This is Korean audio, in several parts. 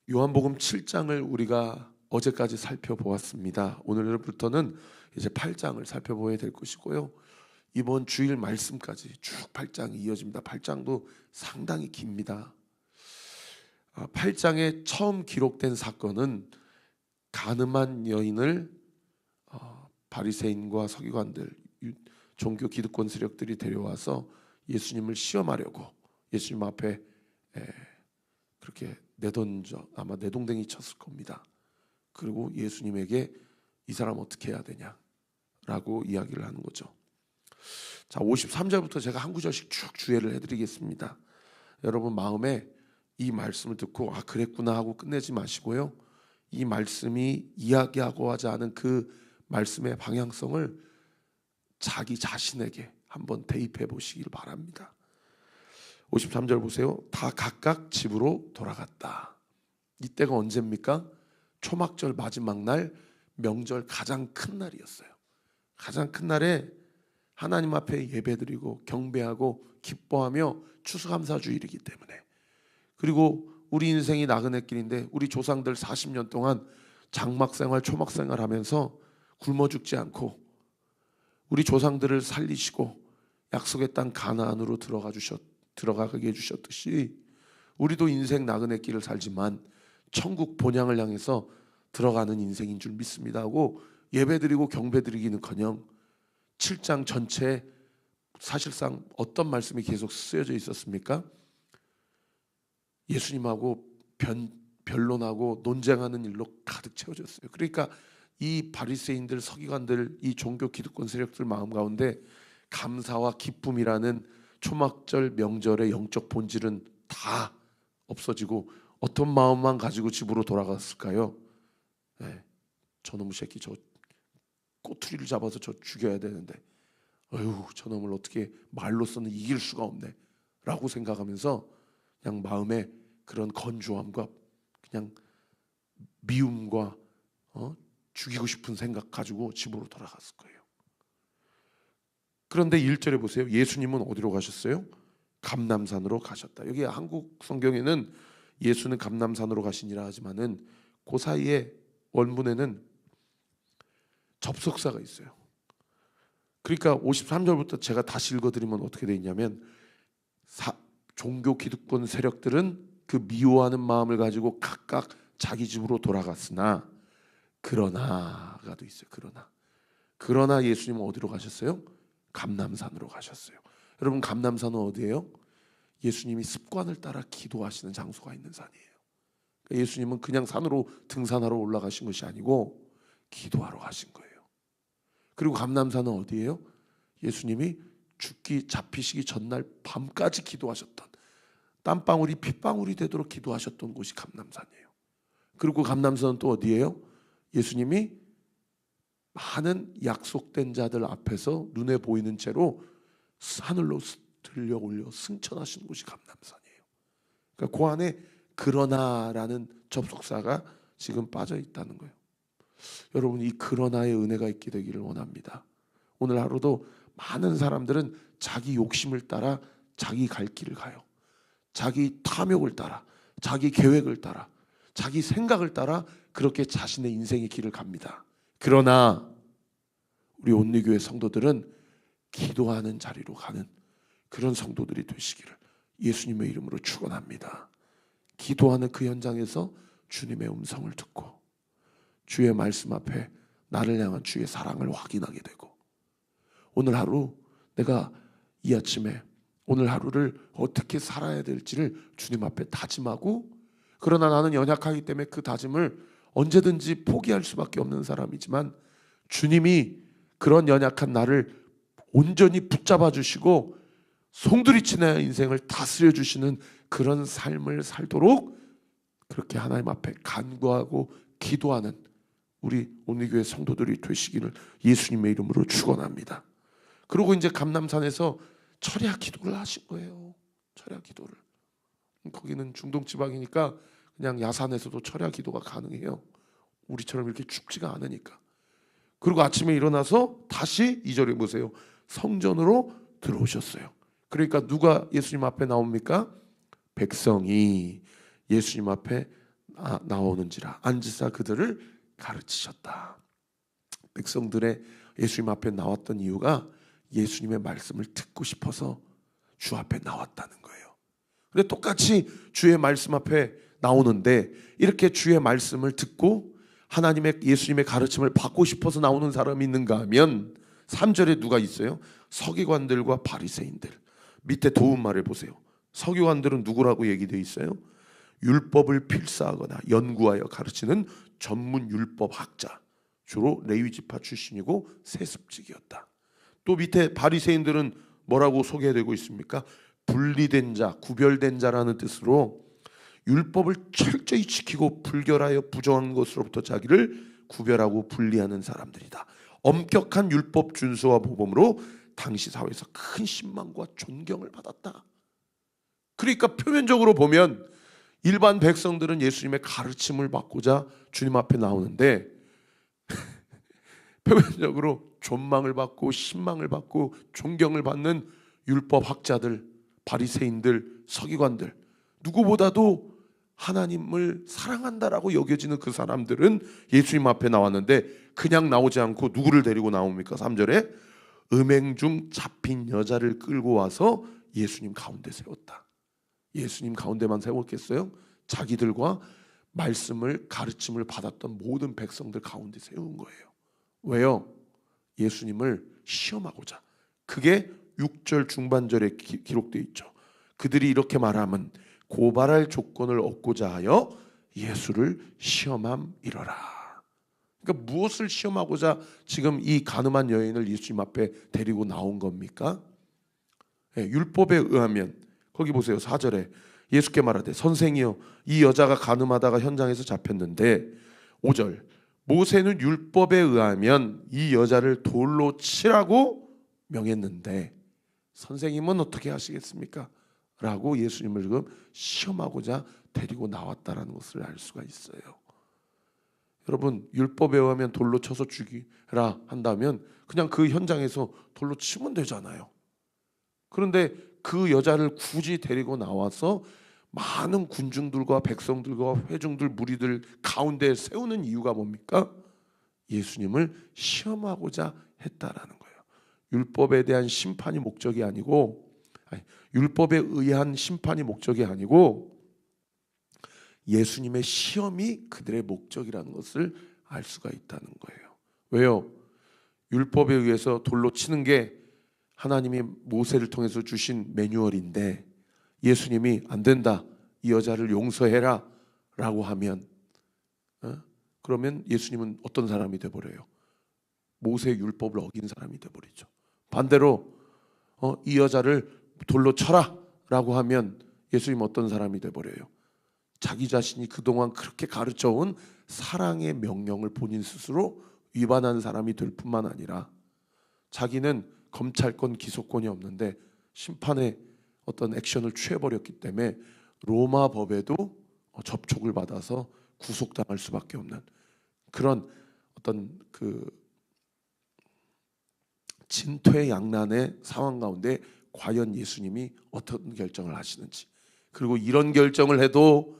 요한복음 7장을 우리가 어제까지 살펴보았습니다. 오늘부터는 이제 8장을 살펴보아야 될 것이고요. 이번 주일 말씀까지 쭉 8장이 이어집니다. 8장도 상당히 깁니다. 8장에 처음 기록된 사건은 간음한 여인을 바리새인과 서기관들, 종교 기득권 세력들이 데려와서 예수님을 시험하려고 예수님 앞에 그렇게 내던져 아마 내동댕이 쳤을 겁니다. 그리고 예수님에게 이 사람 어떻게 해야 되냐라고 이야기를 하는 거죠. 자, 53절부터 제가 한 구절씩 쭉 주의를 해드리겠습니다. 여러분 마음에 이 말씀을 듣고 그랬구나 하고 끝내지 마시고요. 이 말씀이 이야기하고자 하는 그 말씀의 방향성을 자기 자신에게 한번 대입해 보시길 바랍니다. 53절 보세요. 다 각각 집으로 돌아갔다. 이때가 언제입니까? 초막절 마지막 날, 명절 가장 큰 날이었어요. 가장 큰 날에 하나님 앞에 예배드리고 경배하고 기뻐하며 추수감사주일이기 때문에, 그리고 우리 인생이 나그네 길인데 우리 조상들 40년 동안 장막생활 초막생활 하면서 굶어 죽지 않고 우리 조상들을 살리시고 약속의 땅 가나안으로 들어가게 해주셨듯이 우리도 인생 나그네 길을 살지만 천국 본향을 향해서 들어가는 인생인 줄 믿습니다 하고 예배드리고 경배드리기는커녕 7장 전체에 사실상 어떤 말씀이 계속 쓰여져 있었습니까? 예수님하고 변론하고 논쟁하는 일로 가득 채워졌어요. 그러니까 이 바리새인들, 서기관들, 이 종교 기득권 세력들 마음 가운데 감사와 기쁨이라는 초막절 명절의 영적 본질은 다 없어지고 어떤 마음만 가지고 집으로 돌아갔을까요? 저놈의 새끼, 저 꼬투리를 잡아서 저 죽여야 되는데 저놈을 어떻게 말로서는 이길 수가 없네 라고 생각하면서 그냥 마음에 그런 건조함과 그냥 미움과 죽이고 싶은 생각 가지고 집으로 돌아갔을 거예요. 그런데 1절에 보세요. 예수님은 어디로 가셨어요? 감람산으로 가셨다. 여기 한국 성경에는 예수는 감람산으로 가시니라 하지만은 그 사이에 원문에는 접속사가 있어요. 그러니까 53절부터 제가 다시 읽어드리면 어떻게 되어 있냐면 종교 기득권 세력들은 그 미워하는 마음을 가지고 각각 자기 집으로 돌아갔으나 그러나가 또 있어요. 그러나 예수님은 어디로 가셨어요? 감람산으로 가셨어요. 여러분 감람산은 어디예요? 예수님이 습관을 따라 기도하시는 장소가 있는 산이에요. 그러니까 예수님은 그냥 산으로 등산하러 올라가신 것이 아니고 기도하러 가신 거예요. 그리고 감람산은 어디예요? 예수님이 잡히시기 전날 밤까지 기도하셨던, 땀방울이 핏방울이 되도록 기도하셨던 곳이 감람산이에요. 그리고 감람산은 또 어디예요? 예수님이 많은 약속된 자들 앞에서 눈에 보이는 채로 하늘로 들려 올려 승천하신 곳이 감람산이에요. 그러니까 그 안에 그러나라는 접속사가 지금 빠져 있다는 거예요. 여러분 이 그러나의 은혜가 있게 되기를 원합니다. 오늘 하루도 많은 사람들은 자기 욕심을 따라 자기 갈 길을 가요. 자기 탐욕을 따라, 자기 계획을 따라, 자기 생각을 따라 그렇게 자신의 인생의 길을 갑니다. 그러나 우리 온리교회 성도들은 기도하는 자리로 가는 그런 성도들이 되시기를 예수님의 이름으로 축원합니다. 기도하는 그 현장에서 주님의 음성을 듣고 주의 말씀 앞에 나를 향한 주의 사랑을 확인하게 되고, 오늘 하루 내가 이 아침에 오늘 하루를 어떻게 살아야 될지를 주님 앞에 다짐하고, 그러나 나는 연약하기 때문에 그 다짐을 언제든지 포기할 수밖에 없는 사람이지만 주님이 그런 연약한 나를 온전히 붙잡아 주시고 송두리째 내 인생을 다스려 주시는 그런 삶을 살도록 그렇게 하나님 앞에 간구하고 기도하는 우리 온리교회 성도들이 되시기를 예수님의 이름으로 축원합니다. 그리고 이제 감람산에서 철야 기도를 하신 거예요. 철야 기도를. 거기는 중동 지방이니까 그냥 야산에서도 철야 기도가 가능해요. 우리처럼 이렇게 춥지가 않으니까. 그리고 아침에 일어나서 다시 2절에 보세요. 성전으로 들어오셨어요. 그러니까 누가 예수님 앞에 나옵니까? 백성이 예수님 앞에 나오는지라 앉으사 그들을 가르치셨다. 백성들의 예수님 앞에 나왔던 이유가 예수님의 말씀을 듣고 싶어서 주 앞에 나왔다는 거예요. 근데 똑같이 주의 말씀 앞에 나오는데 이렇게 주의 말씀을 듣고 하나님의 예수님의 가르침을 받고 싶어서 나오는 사람이 있는가 하면 3절에 누가 있어요? 서기관들과 바리새인들. 밑에 도움말을 보세요. 서기관들은 누구라고 얘기되어 있어요? 율법을 필사하거나 연구하여 가르치는 전문 율법학자, 주로 레위 지파 출신이고 세습직이었다. 또 밑에 바리새인들은 뭐라고 소개되고 있습니까? 분리된 자, 구별된 자라는 뜻으로 율법을 철저히 지키고 불결하여 부정한 것으로부터 자기를 구별하고 분리하는 사람들이다. 엄격한 율법 준수와 모범으로 당시 사회에서 큰 신망과 존경을 받았다. 그러니까 표면적으로 보면 일반 백성들은 예수님의 가르침을 받고자 주님 앞에 나오는데 표면적으로 존망을 받고 신망을 받고 존경을 받는 율법학자들, 바리새인들, 서기관들, 누구보다도 하나님을 사랑한다라고 여겨지는 그 사람들은 예수님 앞에 나왔는데 그냥 나오지 않고 누구를 데리고 나옵니까? 3절에 음행 중 잡힌 여자를 끌고 와서 예수님 가운데 세웠다. 예수님 가운데만 세웠겠어요? 자기들과 말씀을 가르침을 받았던 모든 백성들 가운데 세운 거예요. 왜요? 예수님을 시험하고자. 그게 6절 중반절에 기록되어 있죠. 그들이 이렇게 말하면 고발할 조건을 얻고자 하여 예수를 시험함이러라. 그러니까 무엇을 시험하고자 지금 이 간음한 여인을 예수님 앞에 데리고 나온 겁니까? 율법에 의하면 거기 보세요. 4절에 예수께 말하되 선생이여 이 여자가 간음하다가 현장에서 잡혔는데 5절 모세는 율법에 의하면 이 여자를 돌로 치라고 명했는데 선생님은 어떻게 하시겠습니까? 라고 예수님을 지금 시험하고자 데리고 나왔다라는 것을 알 수가 있어요. 여러분 율법에 의하면 돌로 쳐서 죽이라 한다면 그냥 그 현장에서 돌로 치면 되잖아요. 그런데 그 여자를 굳이 데리고 나와서 많은 군중들과 백성들과 회중들 무리들 가운데 세우는 이유가 뭡니까? 예수님을 시험하고자 했다라는 거예요. 율법에 대한 심판이 목적이 아니고 율법에 의한 심판이 목적이 아니고 예수님의 시험이 그들의 목적이라는 것을 알 수가 있다는 거예요. 왜요? 율법에 의해서 돌로 치는 게 하나님이 모세를 통해서 주신 매뉴얼인데 예수님이 안 된다, 이 여자를 용서해라 라고 하면 그러면 예수님은 어떤 사람이 돼버려요? 모세의 율법을 어긴 사람이 돼버리죠. 반대로 이 여자를 돌로 쳐라 라고 하면 예수님 어떤 사람이 돼버려요? 자기 자신이 그동안 그렇게 가르쳐온 사랑의 명령을 본인 스스로 위반한 사람이 될 뿐만 아니라 자기는 검찰권 기소권이 없는데 심판의 어떤 액션을 취해버렸기 때문에 로마 법에도 접촉을 받아서 구속당할 수밖에 없는 그런 어떤 그 진퇴양난의 상황 가운데 과연 예수님이 어떤 결정을 하시는지, 그리고 이런 결정을 해도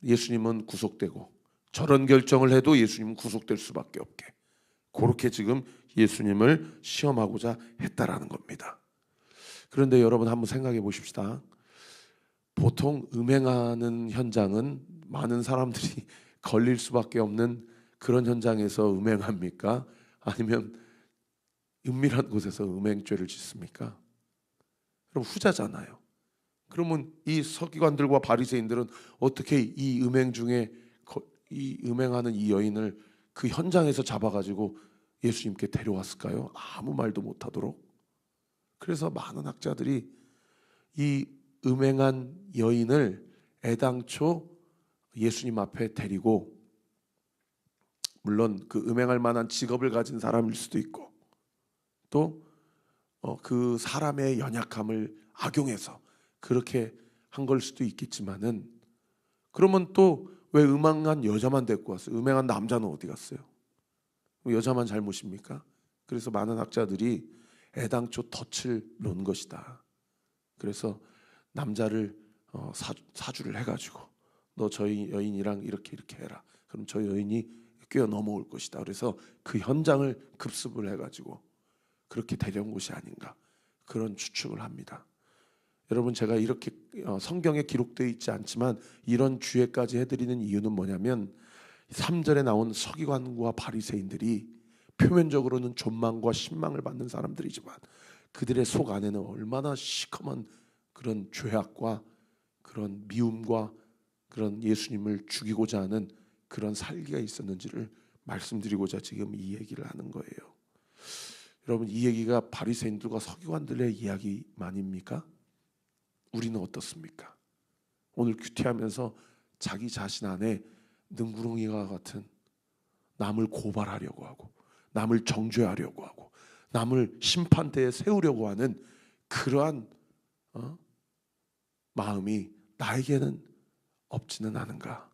예수님은 구속되고 저런 결정을 해도 예수님은 구속될 수밖에 없게, 그렇게 지금 예수님을 시험하고자 했다라는 겁니다. 그런데 여러분 한번 생각해 보십시다. 보통 음행하는 현장은 많은 사람들이 걸릴 수밖에 없는 그런 현장에서 음행합니까? 아니면 은밀한 곳에서 음행죄를 짓습니까? 그럼 후자잖아요. 그러면 이 서기관들과 바리새인들은 어떻게 이 음행 중에 이 음행하는 이 여인을 그 현장에서 잡아가지고 예수님께 데려왔을까요? 아무 말도 못하도록. 그래서 많은 학자들이 이 음행한 여인을 애당초 예수님 앞에 데리고, 물론 그 음행할 만한 직업을 가진 사람일 수도 있고 또 그 사람의 연약함을 악용해서 그렇게 한 걸 수도 있겠지만은, 그러면 또 왜 음행한 여자만 데리고 왔어요? 음행한 남자는 어디 갔어요? 여자만 잘못입니까? 그래서 많은 학자들이 애당초 덫을 놓은 것이다. 그래서 남자를 사주를 해가지고 너 저 여인이랑 이렇게 해라. 그럼 저 여인이 꿰어 넘어올 것이다. 그래서 그 현장을 급습을 해가지고 그렇게 데려온 것이 아닌가, 그런 추측을 합니다. 여러분, 제가 이렇게 성경에 기록되어 있지 않지만 이런 주예까지 해드리는 이유는 뭐냐면 3절에 나온 서기관과 바리새인들이 표면적으로는 존망과 신망을 받는 사람들이지만 그들의 속 안에는 얼마나 시커먼 그런 죄악과 그런 미움과 그런 예수님을 죽이고자 하는 그런 살기가 있었는지를 말씀드리고자 지금 이 얘기를 하는 거예요. 여러분, 이 얘기가 바리새인들과 서기관들의 이야기만입니까? 우리는 어떻습니까? 오늘 큐티하면서 자기 자신 안에 능구렁이와 같은 남을 고발하려고 하고 남을 정죄하려고 하고 남을 심판대에 세우려고 하는 그러한 마음이 나에게는 없지는 않은가?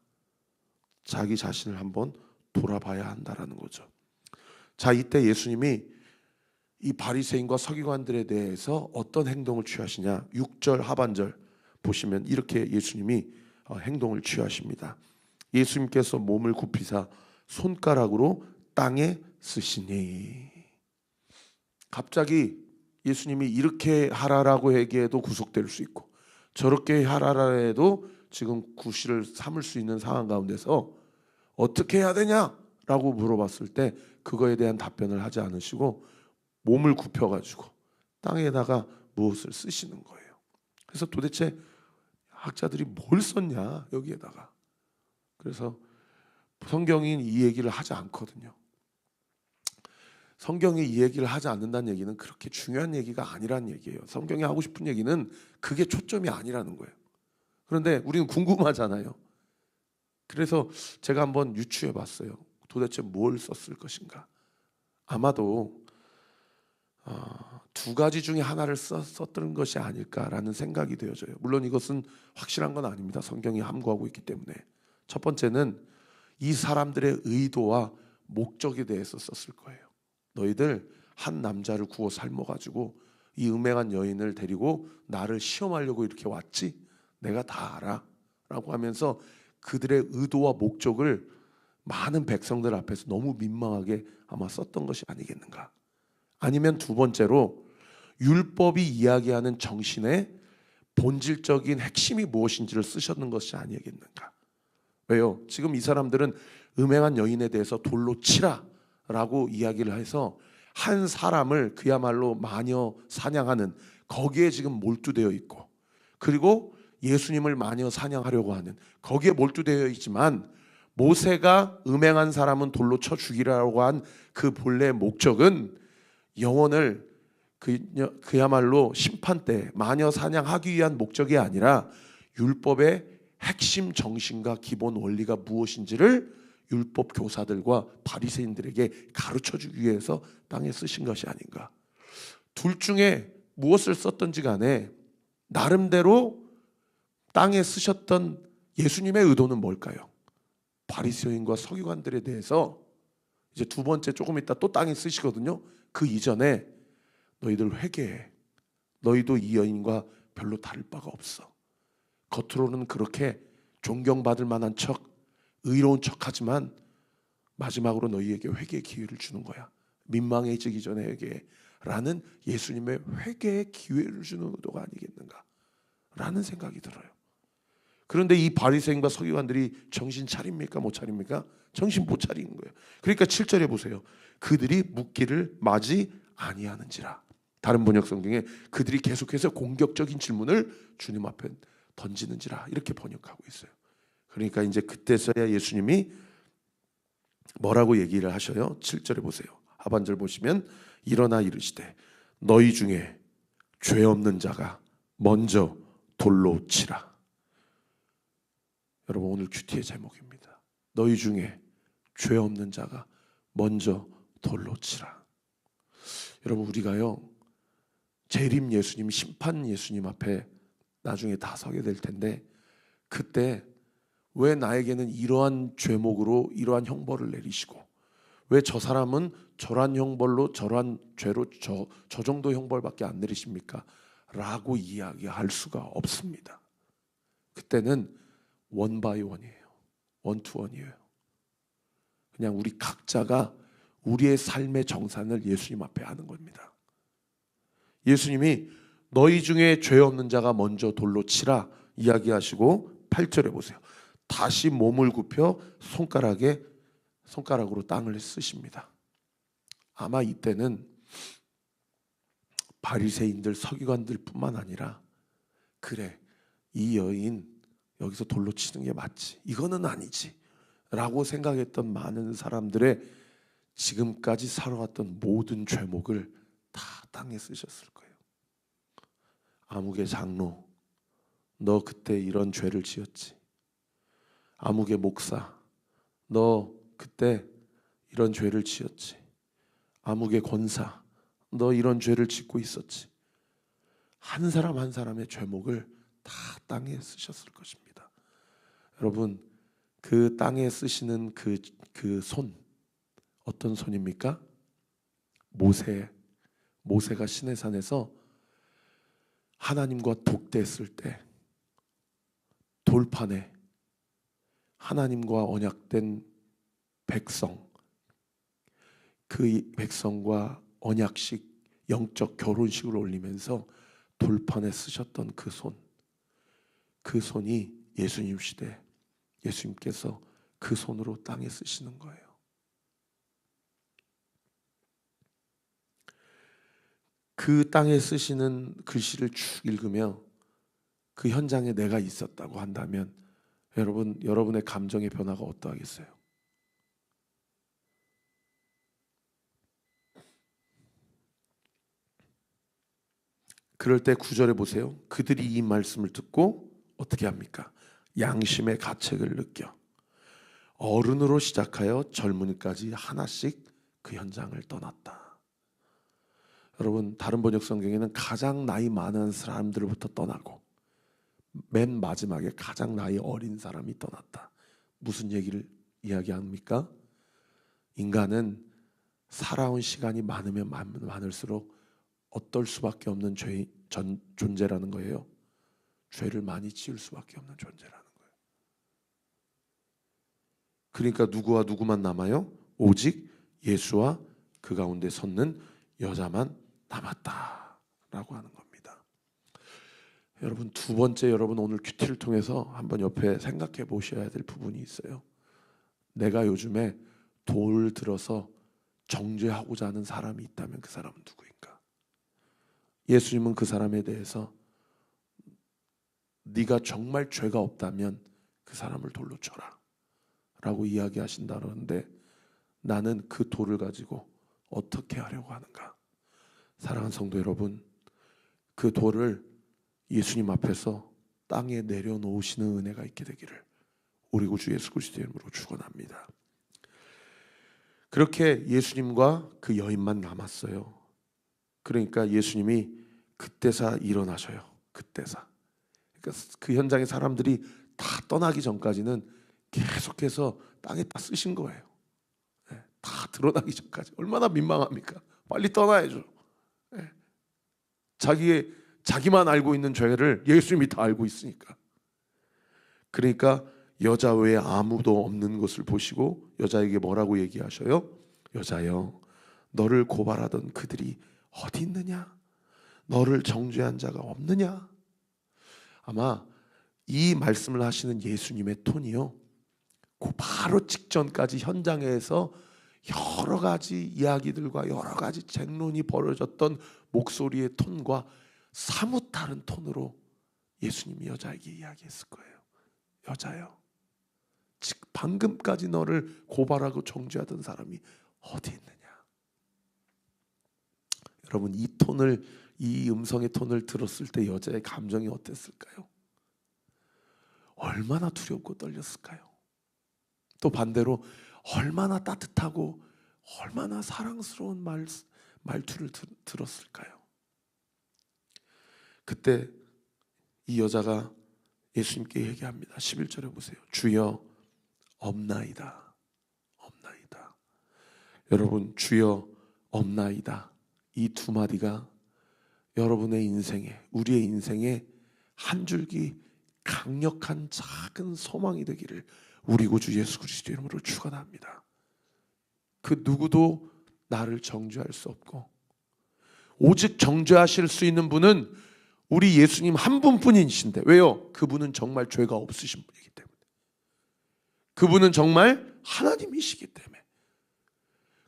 자기 자신을 한번 돌아봐야 한다라는 거죠. 자, 이때 예수님이 이 바리새인과 서기관들에 대해서 어떤 행동을 취하시냐? 6절 하반절 보시면 이렇게 예수님이 행동을 취하십니다. 예수님께서 몸을 굽히사 손가락으로 땅에 쓰시니. 갑자기 예수님이 이렇게 하라라고 얘기해도 구속될 수 있고 저렇게 하라라 해도 지금 구실을 삼을 수 있는 상황 가운데서 어떻게 해야 되냐라고 물어봤을 때 그거에 대한 답변을 하지 않으시고 몸을 굽혀가지고 땅에다가 무엇을 쓰시는 거예요. 그래서 도대체 학자들이 뭘 썼냐 여기에다가. 그래서 성경이 이 얘기를 하지 않거든요. 성경이 이 얘기를 하지 않는다는 얘기는 그렇게 중요한 얘기가 아니라는 얘기예요. 성경이 하고 싶은 얘기는 그게 초점이 아니라는 거예요. 그런데 우리는 궁금하잖아요. 그래서 제가 한번 유추해 봤어요. 도대체 뭘 썼을 것인가. 아마도 두 가지 중에 하나를 썼던 것이 아닐까라는 생각이 되어져요. 물론 이것은 확실한 건 아닙니다. 성경이 함구하고 있기 때문에. 첫 번째는 이 사람들의 의도와 목적에 대해서 썼을 거예요. 너희들 한 남자를 구워 삶아가지고 이 음행한 여인을 데리고 나를 시험하려고 이렇게 왔지? 내가 다 알아 라고 하면서 그들의 의도와 목적을 많은 백성들 앞에서 너무 민망하게 아마 썼던 것이 아니겠는가. 아니면 두 번째로 율법이 이야기하는 정신의 본질적인 핵심이 무엇인지를 쓰셨는 것이 아니겠는가. 왜요? 지금 이 사람들은 음행한 여인에 대해서 돌로 치라 라고 이야기를 해서 한 사람을 그야말로 마녀 사냥하는 거기에 지금 몰두되어 있고, 그리고 예수님을 마녀 사냥하려고 하는 거기에 몰두되어 있지만, 모세가 음행한 사람은 돌로 쳐 죽이라고 한 그 본래의 목적은 영혼을 그야말로 심판대 마녀 사냥하기 위한 목적이 아니라 율법의 핵심 정신과 기본 원리가 무엇인지를 율법 교사들과 바리새인들에게 가르쳐주기 위해서 땅에 쓰신 것이 아닌가. 둘 중에 무엇을 썼던지 간에 나름대로 땅에 쓰셨던 예수님의 의도는 뭘까요? 바리새인과 서기관들에 대해서 이제 두 번째 조금 있다 또 땅에 쓰시거든요. 그 이전에 너희들 회개해. 너희도 이 여인과 별로 다를 바가 없어. 겉으로는 그렇게 존경받을 만한 척, 의로운 척하지만 마지막으로 너희에게 회개의 기회를 주는 거야. 민망해지기 전에 회개해 라는 예수님의 회개의 기회를 주는 의도가 아니겠는가 라는 생각이 들어요. 그런데 이 바리새인과 서기관들이 정신 차립니까? 못 차립니까? 정신 못 차리는 거예요. 그러니까 7절에 보세요. 그들이 묻기를 마지 아니하는지라. 다른 번역 성경에 그들이 계속해서 공격적인 질문을 주님 앞에 던지는지라 이렇게 번역하고 있어요. 그러니까 이제 그때서야 예수님이 뭐라고 얘기를 하셔요? 7절에 보세요. 하반절 보시면 일어나 이르시되 너희 중에 죄 없는 자가 먼저 돌로 치라. 여러분, 오늘 큐티의 제목입니다. 너희 중에 죄 없는 자가 먼저 돌로 치라. 여러분, 우리가요 재림 예수님, 심판 예수님 앞에 나중에 다 서게 될 텐데, 그때 왜 나에게는 이러한 죄목으로 이러한 형벌을 내리시고 왜 저 사람은 저러한 형벌로 저러한 죄로 저 정도 형벌밖에 안 내리십니까? 라고 이야기할 수가 없습니다. 그때는 원바이 원이에요. 원투원이에요. 그냥 우리 각자가 우리의 삶의 정산을 예수님 앞에 하는 겁니다. 예수님이 너희 중에 죄 없는 자가 먼저 돌로 치라 이야기하시고 8절에 보세요. 다시 몸을 굽혀 손가락으로 땅을 쓰십니다. 아마 이때는 바리새인들, 서기관들 뿐만 아니라 그래, 이 여인 여기서 돌로 치는 게 맞지, 이거는 아니지 라고 생각했던 많은 사람들의 지금까지 살아왔던 모든 죄목을 다 땅에 쓰셨을 거예요. 아무개 장로, 너 그때 이런 죄를 지었지. 아무개 목사, 너 그때 이런 죄를 지었지. 아무개 권사, 너 이런 죄를 짓고 있었지. 한 사람 한 사람의 죄목을 다 땅에 쓰셨을 것입니다. 여러분, 그 땅에 쓰시는 그 손, 어떤 손입니까? 모세가 시내산에서 하나님과 독대했을 때 돌판에 하나님과 언약된 백성, 그 백성과 언약식, 영적 결혼식을 올리면서 돌판에 쓰셨던 그 손이 예수님 시대, 예수님께서 그 손으로 땅에 쓰시는 거예요. 그 땅에 쓰시는 글씨를 쭉 읽으며 그 현장에 내가 있었다고 한다면 여러분의 감정의 변화가 어떠하겠어요? 그럴 때 9절에 보세요. 그들이 이 말씀을 듣고 어떻게 합니까? 양심의 가책을 느껴 어른으로 시작하여 젊은이까지 하나씩 그 현장을 떠났다. 여러분, 다른 번역 성경에는 가장 나이 많은 사람들부터 떠나고 맨 마지막에 가장 나이 어린 사람이 떠났다. 무슨 얘기를 이야기합니까? 인간은 살아온 시간이 많으면 많을수록 어떨 수밖에 없는 존재라는 거예요. 죄를 많이 지을 수밖에 없는 존재라는 거예요. 그러니까 누구와 누구만 남아요? 오직 예수와 그 가운데 섰는 여자만 남았다라고 하는 겁니다. 여러분, 두 번째, 여러분 오늘 큐티를 통해서 한번 옆에 생각해 보셔야 될 부분이 있어요. 내가 요즘에 돌 들어서 정죄하고자 하는 사람이 있다면 그 사람은 누구인가? 예수님은 그 사람에 대해서 네가 정말 죄가 없다면 그 사람을 돌로 쳐라 라고 이야기하신다는데, 나는 그 돌을 가지고 어떻게 하려고 하는가? 사랑하는 성도 여러분, 그 돌을 예수님 앞에서 땅에 내려놓으시는 은혜가 있게 되기를 우리 구주 예수 그리스도의 이름으로 축원합니다. 그렇게 예수님과 그 여인만 남았어요. 그러니까 예수님이 그때사 일어나셔요. 그때사. 그러니까 그 현장의 사람들이 다 떠나기 전까지는 계속해서 땅에 다 쓰신 거예요. 다 드러나기 전까지. 얼마나 민망합니까? 빨리 떠나야죠. 자기만 알고 있는 죄를 예수님이 다 알고 있으니까. 그러니까 여자 외에 아무도 없는 것을 보시고 여자에게 뭐라고 얘기하셔요? 여자여, 너를 고발하던 그들이 어디 있느냐? 너를 정죄한 자가 없느냐? 아마 이 말씀을 하시는 예수님의 톤이요, 그 바로 직전까지 현장에서 여러 가지 이야기들과 여러 가지 쟁론이 벌어졌던 목소리의 톤과 사뭇 다른 톤으로 예수님이 여자에게 이야기했을 거예요. 여자여, 방금까지 너를 고발하고 정죄하던 사람이 어디 있느냐? 여러분, 이 음성의 톤을 들었을 때 여자의 감정이 어땠을까요? 얼마나 두렵고 떨렸을까요? 또 반대로 얼마나 따뜻하고 얼마나 사랑스러운 말투를 들었을까요? 그때 이 여자가 예수님께 얘기합니다. 11절에 보세요. 주여, 없나이다. 없나이다. 여러분, 주여, 없나이다. 이 두 마디가 여러분의 인생에, 우리의 인생에 한 줄기 강력한 작은 소망이 되기를 우리 구주 예수 그리스도 이름으로 축원합니다. 그 누구도 나를 정죄할 수 없고 오직 정죄하실 수 있는 분은 우리 예수님 한 분뿐이신데, 왜요? 그분은 정말 죄가 없으신 분이기 때문에, 그분은 정말 하나님이시기 때문에,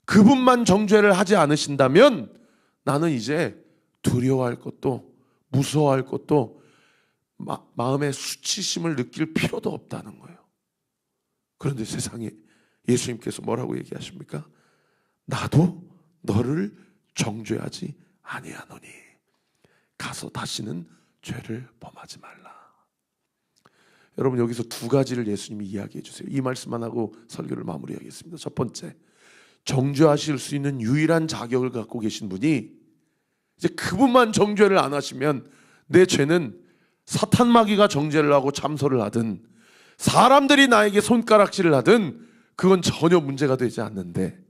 그분만 정죄를 하지 않으신다면 나는 이제 두려워할 것도 무서워할 것도 마음의 수치심을 느낄 필요도 없다는 거예요. 그런데 세상에 예수님께서 뭐라고 얘기하십니까? 나도 너를 정죄하지 아니하노니 가서 다시는 죄를 범하지 말라. 여러분, 여기서 두 가지를 예수님이 이야기해 주세요. 이 말씀만 하고 설교를 마무리하겠습니다. 첫 번째, 정죄하실 수 있는 유일한 자격을 갖고 계신 분이, 이제 그분만 정죄를 안 하시면 내 죄는 사탄 마귀가 정죄를 하고 참소를 하든 사람들이 나에게 손가락질을 하든 그건 전혀 문제가 되지 않는데,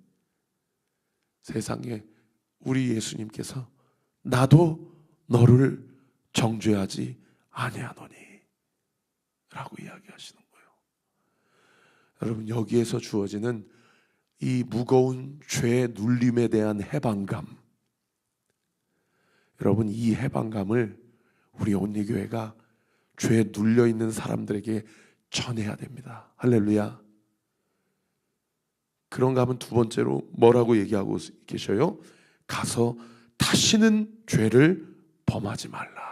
세상에 우리 예수님께서 나도 너를 정죄하지 아니하노니 라고 이야기하시는 거예요. 여러분, 여기에서 주어지는 이 무거운 죄의 눌림에 대한 해방감, 여러분, 이 해방감을 우리 온리교회가 죄에 눌려있는 사람들에게 전해야 됩니다. 할렐루야. 그런가 하면 두 번째로 뭐라고 얘기하고 계셔요? 가서 다시는 죄를 범하지 말라.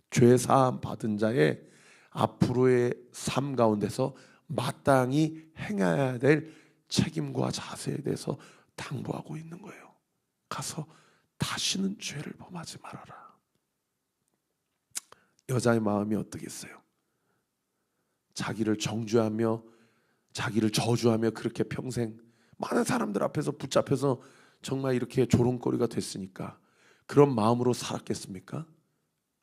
죄 사함 받은 자의 앞으로의 삶 가운데서 마땅히 행해야 될 책임과 자세에 대해서 당부하고 있는 거예요. 가서 다시는 죄를 범하지 말아라. 여자의 마음이 어떻겠어요? 자기를 정죄하며 자기를 저주하며 그렇게 평생 많은 사람들 앞에서 붙잡혀서 정말 이렇게 조롱거리가 됐으니까 그런 마음으로 살았겠습니까?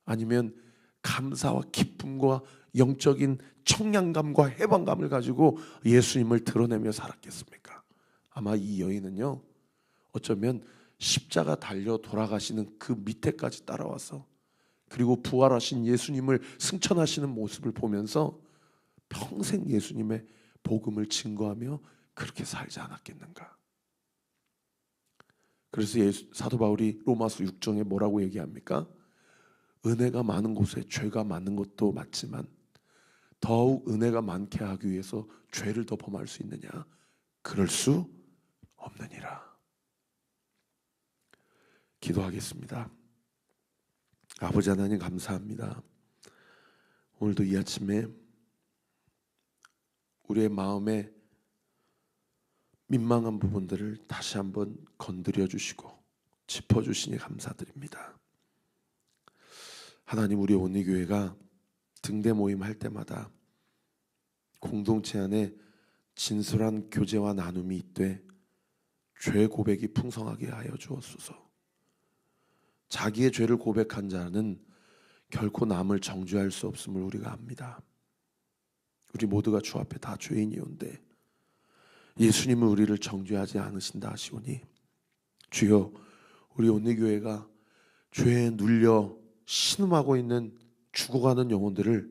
아니면 감사와 기쁨과 영적인 청량감과 해방감을 가지고 예수님을 드러내며 살았겠습니까? 아마 이 여인은요, 어쩌면 십자가 달려 돌아가시는 그 밑에까지 따라와서, 그리고 부활하신 예수님을 승천하시는 모습을 보면서 평생 예수님의 복음을 증거하며 그렇게 살지 않았겠는가. 그래서 사도 바울이 로마서 6장에 뭐라고 얘기합니까? 은혜가 많은 곳에 죄가 많은 것도 맞지만 더욱 은혜가 많게 하기 위해서 죄를 더 범할 수 있느냐? 그럴 수 없느니라. 기도하겠습니다. 아버지 하나님, 감사합니다. 오늘도 이 아침에 우리의 마음에 민망한 부분들을 다시 한번 건드려 주시고 짚어주시니 감사드립니다. 하나님, 우리 온리교회가 등대 모임 할 때마다 공동체 안에 진솔한 교제와 나눔이 있되 죄 고백이 풍성하게 하여 주옵소서. 자기의 죄를 고백한 자는 결코 남을 정죄할 수 없음을 우리가 압니다. 우리 모두가 주 앞에 다 죄인이온데 예수님은 우리를 정죄하지 않으신다 하시오니, 주여, 우리 온리교회가 죄에 눌려 신음하고 있는 죽어가는 영혼들을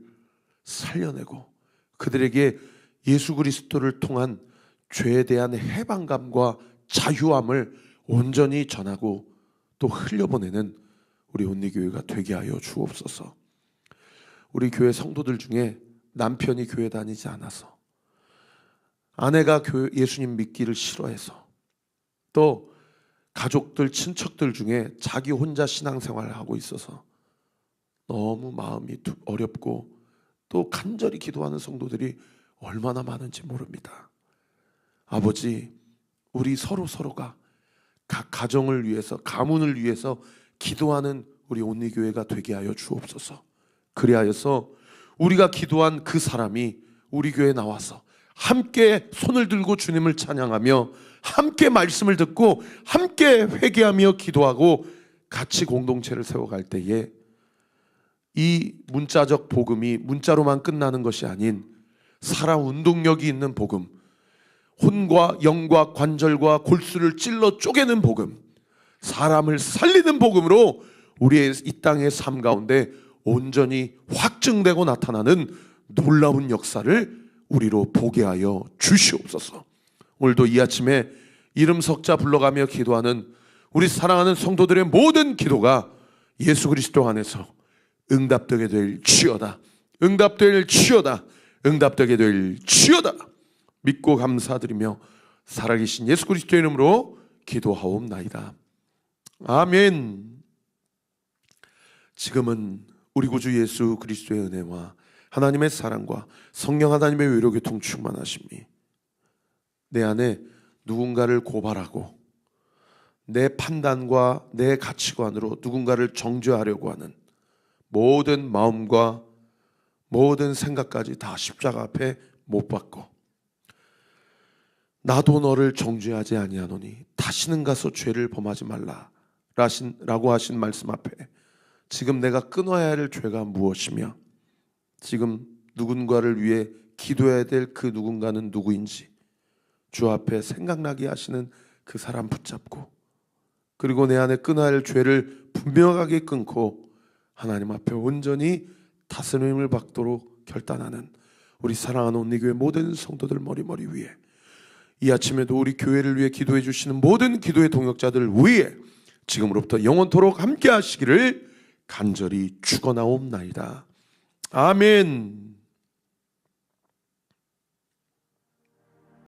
살려내고 그들에게 예수 그리스도를 통한 죄에 대한 해방감과 자유함을 온전히 전하고 또 흘려보내는 우리 온리교회가 되게 하여 주옵소서. 우리 교회 성도들 중에 남편이 교회 다니지 않아서, 아내가 예수님 믿기를 싫어해서, 또 가족들, 친척들 중에 자기 혼자 신앙생활을 하고 있어서 너무 마음이 어렵고 또 간절히 기도하는 성도들이 얼마나 많은지 모릅니다. 아버지, 우리 서로가 각 가정을 위해서, 가문을 위해서 기도하는 우리 온리교회가 되게 하여 주옵소서. 그리하여서 우리가 기도한 그 사람이 우리 교회에 나와서 함께 손을 들고 주님을 찬양하며 함께 말씀을 듣고 함께 회개하며 기도하고 같이 공동체를 세워갈 때에 이 문자적 복음이 문자로만 끝나는 것이 아닌 살아 운동력이 있는 복음, 혼과 영과 관절과 골수를 찔러 쪼개는 복음, 사람을 살리는 복음으로 우리의 이 땅의 삶 가운데 온전히 확증되고 나타나는 놀라운 역사를 우리로 보게 하여 주시옵소서. 오늘도 이 아침에 이름 석자 불러가며 기도하는 우리 사랑하는 성도들의 모든 기도가 예수 그리스도 안에서 응답되게 될 지어다. 응답될 지어다. 응답되게 될 지어다. 믿고 감사드리며 살아계신 예수 그리스도 이름으로 기도하옵나이다. 아멘. 지금은 우리 구주 예수 그리스도의 은혜와 하나님의 사랑과 성령 하나님의 외로교통 충만하심이 내 안에 누군가를 고발하고 내 판단과 내 가치관으로 누군가를 정죄하려고 하는 모든 마음과 모든 생각까지 다 십자가 앞에 못 박고 나도 너를 정죄하지 아니하노니 다시는 가서 죄를 범하지 말라 라고 하신 말씀 앞에 지금 내가 끊어야 할 죄가 무엇이며 지금 누군가를 위해 기도해야 될 그 누군가는 누구인지 주 앞에 생각나게 하시는 그 사람 붙잡고 그리고 내 안에 끊어야 할 죄를 분명하게 끊고 하나님 앞에 온전히 다스림을 받도록 결단하는 우리 사랑하는 온리교회 모든 성도들 머리 위에 이 아침에도 우리 교회를 위해 기도해 주시는 모든 기도의 동역자들 위에 지금으로부터 영원토록 함께 하시기를 간절히 축원하옵나이다. 아멘.